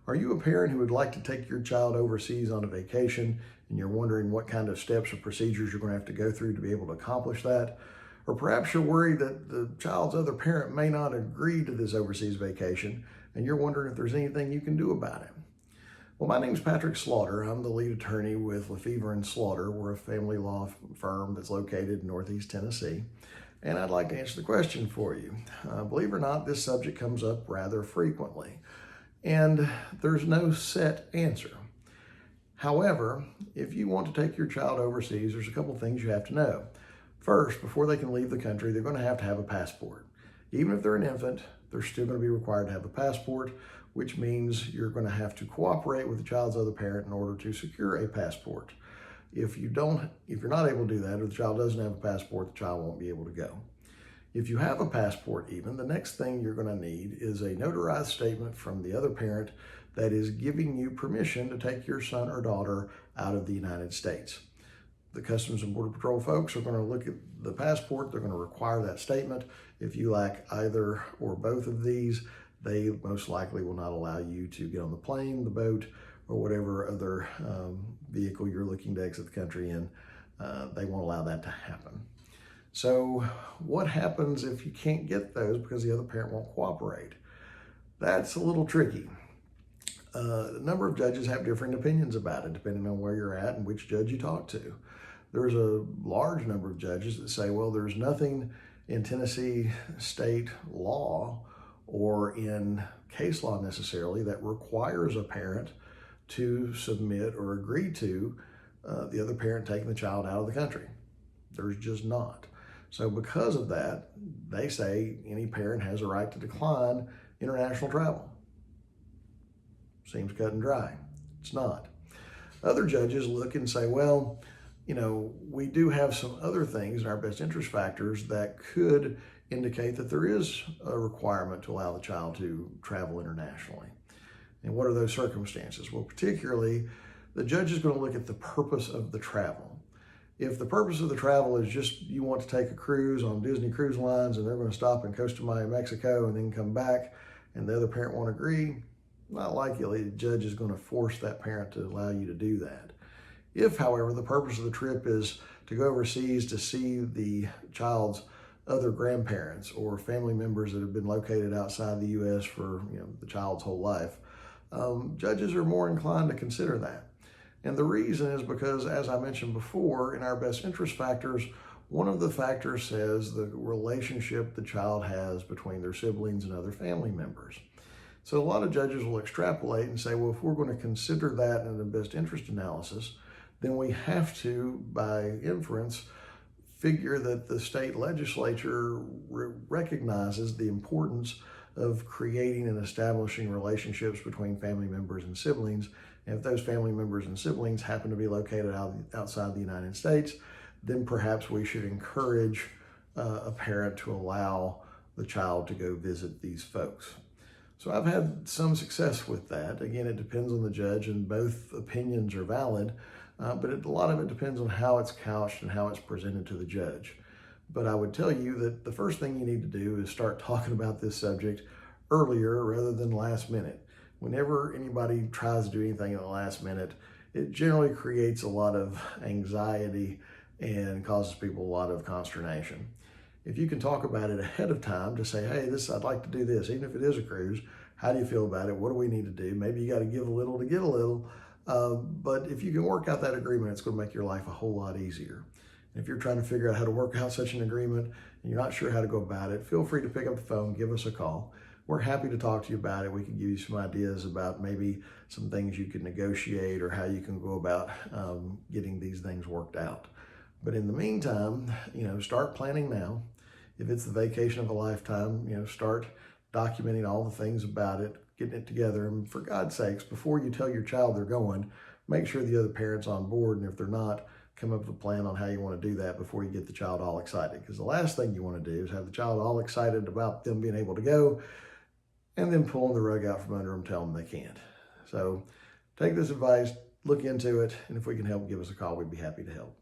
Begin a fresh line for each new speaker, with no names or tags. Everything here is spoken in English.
Are you a parent who would like to take your child overseas on a vacation and you're wondering what kind of steps or procedures you're going to have to go through to be able to accomplish that? Or perhaps you're worried that the child's other parent may not agree to this overseas vacation and you're wondering if there's anything you can do about it. Well, my name is Patrick Slaughter. I'm the lead attorney with LaFevor and Slaughter. We're a family law firm that's located in Northeast Tennessee. And I'd like to answer the question for you. Believe it or not, this subject comes up rather frequently. And there's no set answer. However, if you want to take your child overseas, there's a couple things you have to know. First, before they can leave the country, they're going to have a passport. Even if they're an infant, they're still going to be required to have a passport, which means you're going to have to cooperate with the child's other parent in order to secure a passport. If you're not able to do that, or the child doesn't have a passport, the child won't be able to go. If you have a passport even, the next thing you're going to need is a notarized statement from the other parent that is giving you permission to take your son or daughter out of the United States. The Customs and Border Patrol folks are going to look at the passport. They're going to require that statement. If you lack either or both of these, they most likely will not allow you to get on the plane, the boat, or whatever other vehicle you're looking to exit the country in. They won't allow that to happen. So what happens if you can't get those because the other parent won't cooperate? That's a little tricky. A number of judges have different opinions about it, depending on where you're at and which judge you talk to. There's a large number of judges that say, well, there's nothing in Tennessee state law or in case law necessarily that requires a parent to submit or agree to the other parent taking the child out of the country. There's just not. So because of that, they say any parent has a right to decline international travel. Seems cut and dry. It's not. Other judges look and say, well, we do have some other things in our best interest factors that could indicate that there is a requirement to allow the child to travel internationally. And what are those circumstances? Well, particularly, the judge is going to look at the purpose of the travel. If the purpose of the travel is just you want to take a cruise on Disney Cruise Lines and they're going to stop in Costa Maya, Mexico, and then come back, and the other parent won't agree, not likely the judge is going to force that parent to allow you to do that. If, however, the purpose of the trip is to go overseas to see the child's other grandparents or family members that have been located outside the U.S. for the child's whole life, judges are more inclined to consider that. And the reason is because, as I mentioned before, in our best interest factors, one of the factors says the relationship the child has between their siblings and other family members. So a lot of judges will extrapolate and say, well, if we're going to consider that in the best interest analysis, then we have to, by inference, figure that the state legislature recognizes the importance of creating and establishing relationships between family members and siblings. And if those family members and siblings happen to be located outside the United States, then perhaps we should encourage a parent to allow the child to go visit these folks. So I've had some success with that. Again, it depends on the judge, and both opinions are valid, but a lot of it depends on how it's couched and how it's presented to the judge. But I would tell you that the first thing you need to do is start talking about this subject earlier rather than last minute. Whenever anybody tries to do anything at the last minute, it generally creates a lot of anxiety and causes people a lot of consternation. If you can talk about it ahead of time to say, hey, I'd like to do this, even if it is a cruise, how do you feel about it? What do we need to do? Maybe you got to give a little to get a little. But if you can work out that agreement, it's going to make your life a whole lot easier. And if you're trying to figure out how to work out such an agreement and you're not sure how to go about it, feel free to pick up the phone, give us a call. We're happy to talk to you about it. We can give you some ideas about maybe some things you can negotiate or how you can go about getting these things worked out. But in the meantime, start planning now. If it's the vacation of a lifetime, start documenting all the things about it, getting it together. And for God's sakes, before you tell your child they're going, make sure the other parent's on board. And if they're not, come up with a plan on how you want to do that before you get the child all excited. Because the last thing you want to do is have the child all excited about them being able to go and then pulling the rug out from under them, telling them they can't. So take this advice, look into it, and if we can help, give us a call. We'd be happy to help.